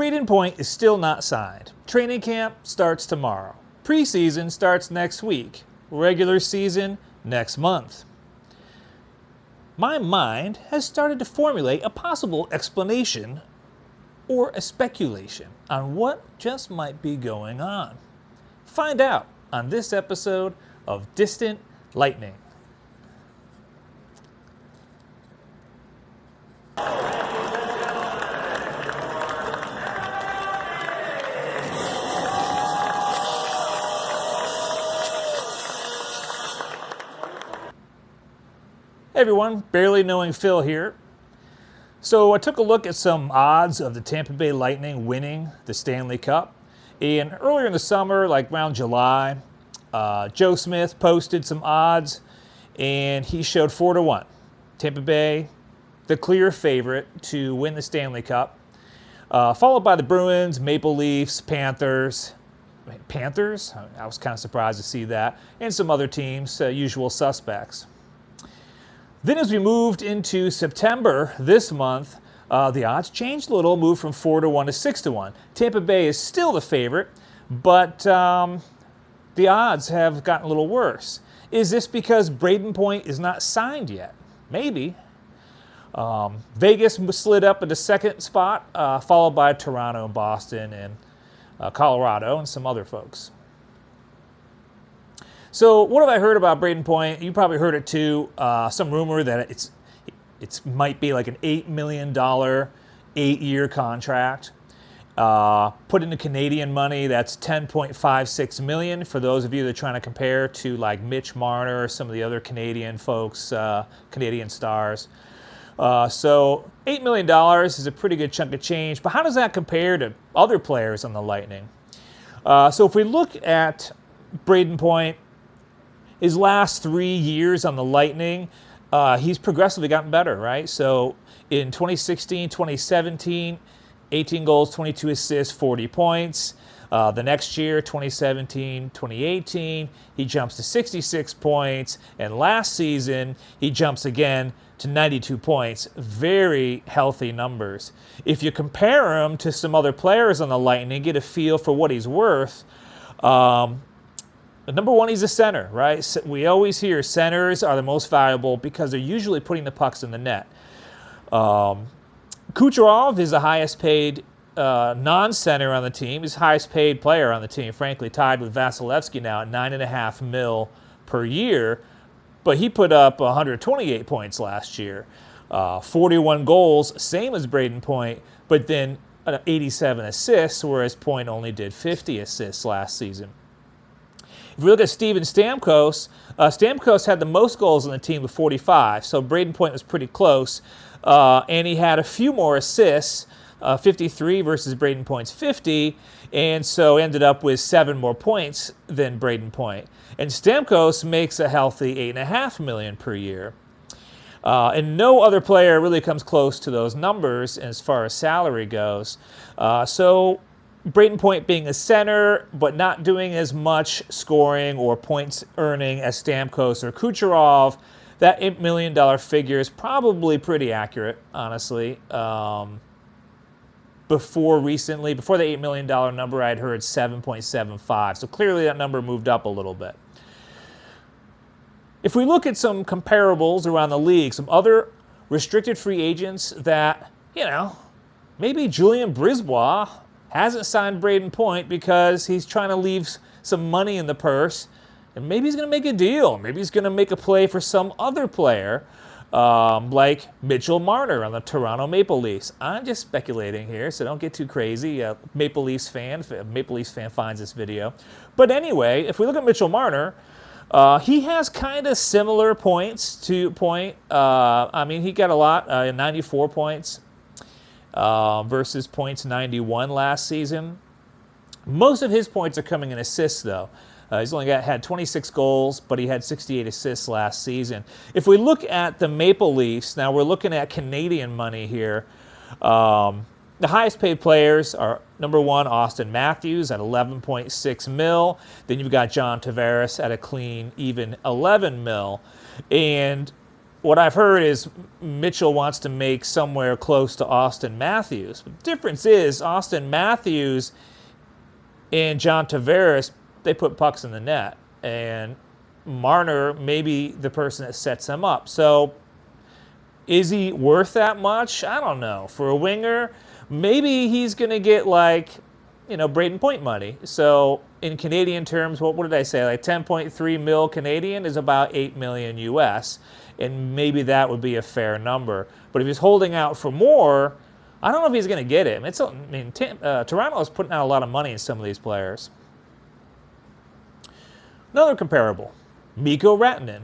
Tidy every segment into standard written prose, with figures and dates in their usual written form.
Brayden Point is still not signed. Training camp starts tomorrow. Preseason starts next week. Regular season next month. My mind has started to formulate a possible explanation or a speculation on what just might be going on. Find out on this episode of Distant Lightning. Hey everyone, Barely Knowing Phil here. So I took a look at some odds of the Tampa Bay Lightning winning the Stanley Cup. And earlier in the summer, like around July, Joe Smith posted some odds and he showed 4-1. Tampa Bay, the clear favorite to win the Stanley Cup, followed by the Bruins, Maple Leafs, Panthers. Panthers? I was kind of surprised to see that. And some other teams, usual suspects. Then as we moved into September this month, the odds changed a little, moved from 4-1 to 6-1. Tampa Bay is still the favorite, but the odds have gotten a little worse. Is this because Brayden Point is not signed yet? Maybe. Vegas slid up into second spot, followed by Toronto, Boston, and Colorado, and some other folks. So what have I heard about Brayden Point? You probably heard it too. Some rumor that it might be like an $8 million 8-year contract. Put into Canadian money, that's $10.56 million. For those of you that are trying to compare to like Mitch Marner or some of the other Canadian folks, Canadian stars. So $8 million is a pretty good chunk of change. But how does that compare to other players on the Lightning? So if we look at Brayden Point, his last 3 years on the Lightning, he's progressively gotten better, right? So in 2016, 2017, 18 goals, 22 assists, 40 points. The next year, 2017, 2018, he jumps to 66 points. And last season, he jumps again to 92 points. Very healthy numbers. If you compare him to some other players on the Lightning, get a feel for what he's worth. Number one, he's a center, right? We always hear centers are the most valuable because they're usually putting the pucks in the net. Kucherov is the highest paid non-center on the team. He's the highest paid player on the team, frankly, tied with Vasilevsky now at $9.5 million per year. But he put up 128 points last year, 41 goals, same as Brayden Point, but then 87 assists, whereas Point only did 50 assists last season. If we look at Steven Stamkos, Stamkos had the most goals on the team with 45, so Brayden Point was pretty close. And he had a few more assists, 53 versus Brayden Point's 50, and so ended up with 7 more points than Brayden Point. And Stamkos makes a healthy $8.5 million per year. And no other player really comes close to those numbers as far as salary goes. So Brayden Point being a center, but not doing as much scoring or points earning as Stamkos or Kucherov, that $8 million figure is probably pretty accurate, honestly. Before the $8 million number, I'd heard 7.75. So clearly that number moved up a little bit. If we look at some comparables around the league, some other restricted free agents that, maybe Julien Brisebois hasn't signed Brayden Point because he's trying to leave some money in the purse, and maybe he's going to make a deal. Maybe he's going to make a play for some other player, like Mitchell Marner on the Toronto Maple Leafs. I'm just speculating here, so don't get too crazy. Maple Leafs fan finds this video. But anyway, if we look at Mitchell Marner, he has kind of similar points to Point. He got a lot, 94 points. Versus Point's 91 last season. Most of his points are coming in assists, though. He's only had 26 goals, but he had 68 assists last season. If we look at the Maple Leafs, now we're looking at Canadian money here. The highest paid players are, number one, Austin Matthews at $11.6 million. Then you've got John Tavares at a clean, even $11 million. And what I've heard is Mitchell wants to make somewhere close to Austin Matthews. But the difference is Austin Matthews and John Tavares, they put pucks in the net. And Marner may be the person that sets them up. So is he worth that much? I don't know. For a winger, maybe he's going to get like, Brayden Point money. So in Canadian terms, what did I say? Like 10.3 mil Canadian is about 8 million US. And maybe that would be a fair number. But if he's holding out for more, I don't know if he's going to get it. Toronto is putting out a lot of money in some of these players. Another comparable, Mikko Rantanen.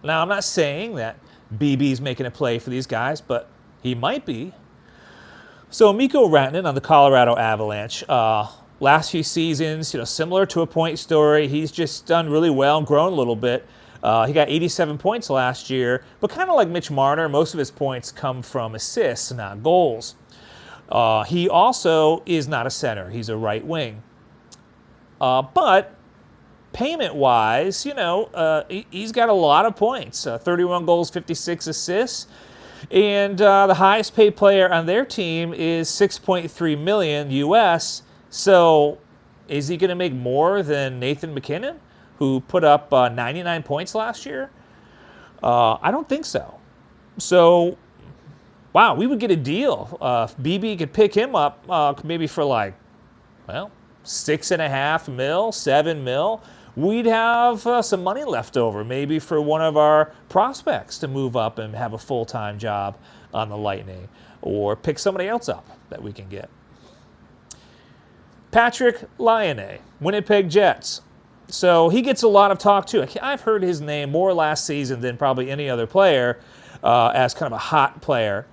Now, I'm not saying that BB's making a play for these guys, but he might be. So Mikko Rantanen on the Colorado Avalanche. Last few seasons, similar to a Point story. He's just done really well and grown a little bit. He got 87 points last year, but kind of like Mitch Marner, most of his points come from assists, not goals. He also is not a center. He's a right wing. But payment-wise, he's got a lot of points. 31 goals, 56 assists. And the highest paid player on their team is $6.3 million US. So is he going to make more than Nathan MacKinnon, who put up 99 points last year? I don't think so. So, wow, we would get a deal. If BB could pick him up maybe for 6.5 mil, 7 mil. We'd have some money left over, maybe for one of our prospects to move up and have a full-time job on the Lightning, or pick somebody else up that we can get. Patrik Laine, Winnipeg Jets. So he gets a lot of talk too. I've heard his name more last season than probably any other player as kind of a hot player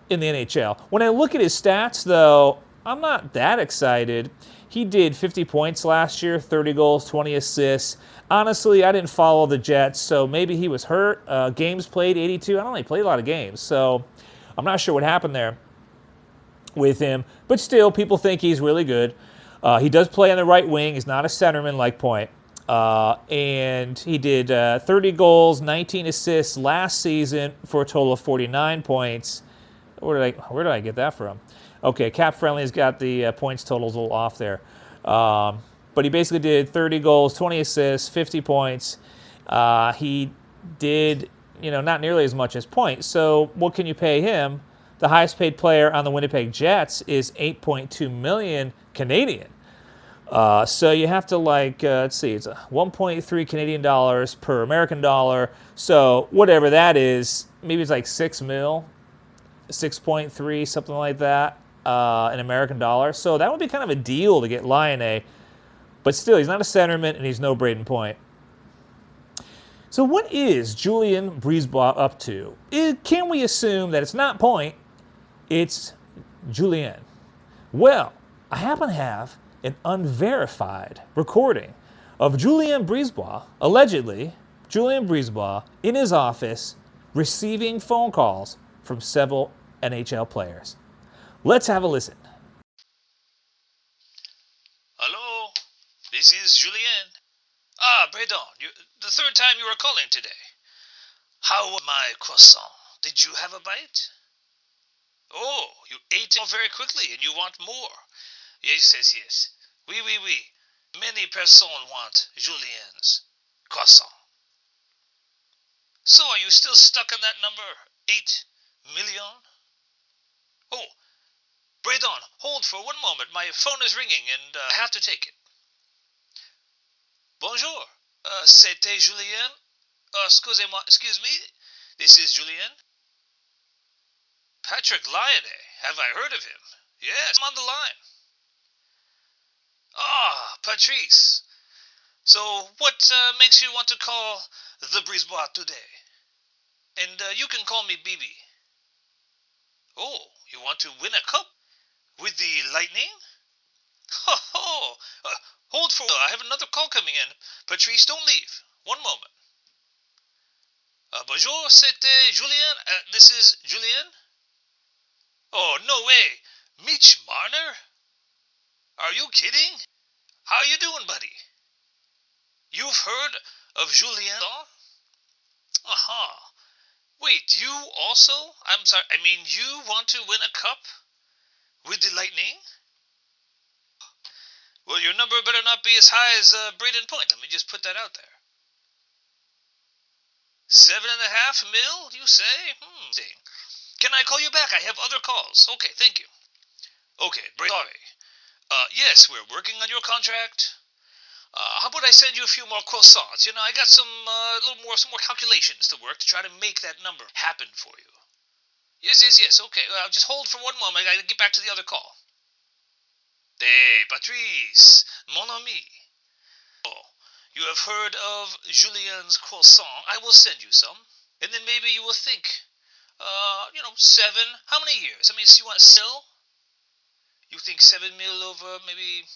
in the NHL. When I look at his stats, though, I'm not that excited. He did 50 points last year, 30 goals, 20 assists. Honestly, I didn't follow the Jets, so maybe he was hurt. Games played, 82. I don't know, he played a lot of games, so I'm not sure what happened there with him. But still, people think he's really good. He does play on the right wing. He's not a centerman like Point. And he did 30 goals, 19 assists last season for a total of 49 points. Where did I get that from? Okay, Cap Friendly's got the points totals a little off there. But he basically did 30 goals, 20 assists, 50 points. He did, not nearly as much as Point. So what can you pay him? The highest paid player on the Winnipeg Jets is 8.2 million Canadian. So you have to let's see, it's 1.3 Canadian dollars per American dollar. So whatever that is, maybe it's like 6 mil, 6.3, something like that. In American dollars. So that would be kind of a deal to get Laine. But still, he's not a centerman, and he's no Brayden Point. So what is Julien BriseBois up to? Can we assume that it's not Point, it's Julien? Well, I happen to have an unverified recording of Julien BriseBois, allegedly, Julien BriseBois, in his office, receiving phone calls from several NHL players. Let's have a listen. Hello, this is Julien. Brayden, the third time you are calling today. How was my croissant? Did you have a bite? Oh, you ate it very quickly and you want more. Yes. Oui. Many personnes want Julien's croissant. So are you still stuck on that number, 8 million? Oh, Brayden, hold for one moment. My phone is ringing and I have to take it. Bonjour. C'était Julien. Excuse me. This is Julien. Patrik Laine. Have I heard of him? Yes, I'm on the line. Patrice. So what makes you want to call the BriseBois today? And you can call me BB. Oh, you want to win a cup? With the Lightning? Hold for I have another call coming in. Patrice, don't leave. One moment. Bonjour, c'était Julien. This is Julien. Oh, no way. Mitch Marner? Are you kidding? How you doing, buddy? You've heard of Julien? Aha. Wait, you also? I'm sorry, I mean, you want to win a cup? With the Lightning? Well, your number better not be as high as Brayden Point. Let me just put that out there. 7.5 mil, you say? Can I call you back? I have other calls. Okay, thank you. Okay, sorry. Yes, we're working on your contract. How about I send you a few more croissants? You know, I got some more calculations to work to try to make that number happen for you. Yes. Okay, just hold for one moment. I gotta get back to the other call. Hey, Patrice, mon ami. Oh, you have heard of Julien's croissant? I will send you some, and then maybe you will think, 7. How many years? I mean, so you want to sell? You think 7 mil over maybe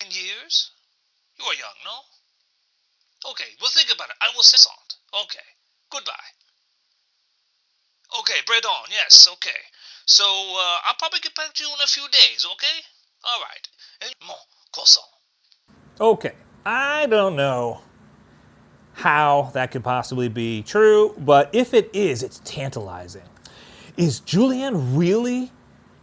9 years? You are young, no? Okay, we'll think about it. I will send some. Okay, goodbye. Okay, Brayden, yes, okay. So, I'll probably get back to you in a few days, okay? All right. And mon croissant. Okay, I don't know how that could possibly be true, but if it is, it's tantalizing. Is Julien really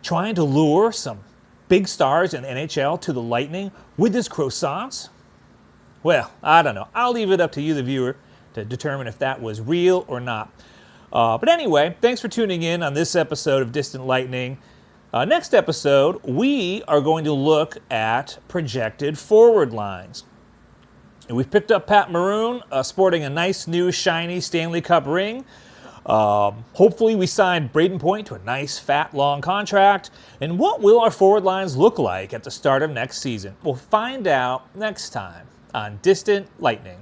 trying to lure some big stars in the NHL to the Lightning with his croissants? Well, I don't know. I'll leave it up to you, the viewer, to determine if that was real or not. But anyway, thanks for tuning in on this episode of Distant Lightning. Next episode, we are going to look at projected forward lines. And we've picked up Pat Maroon, sporting a nice new shiny Stanley Cup ring. Hopefully we signed Brayden Point to a nice, fat, long contract. And what will our forward lines look like at the start of next season? We'll find out next time on Distant Lightning.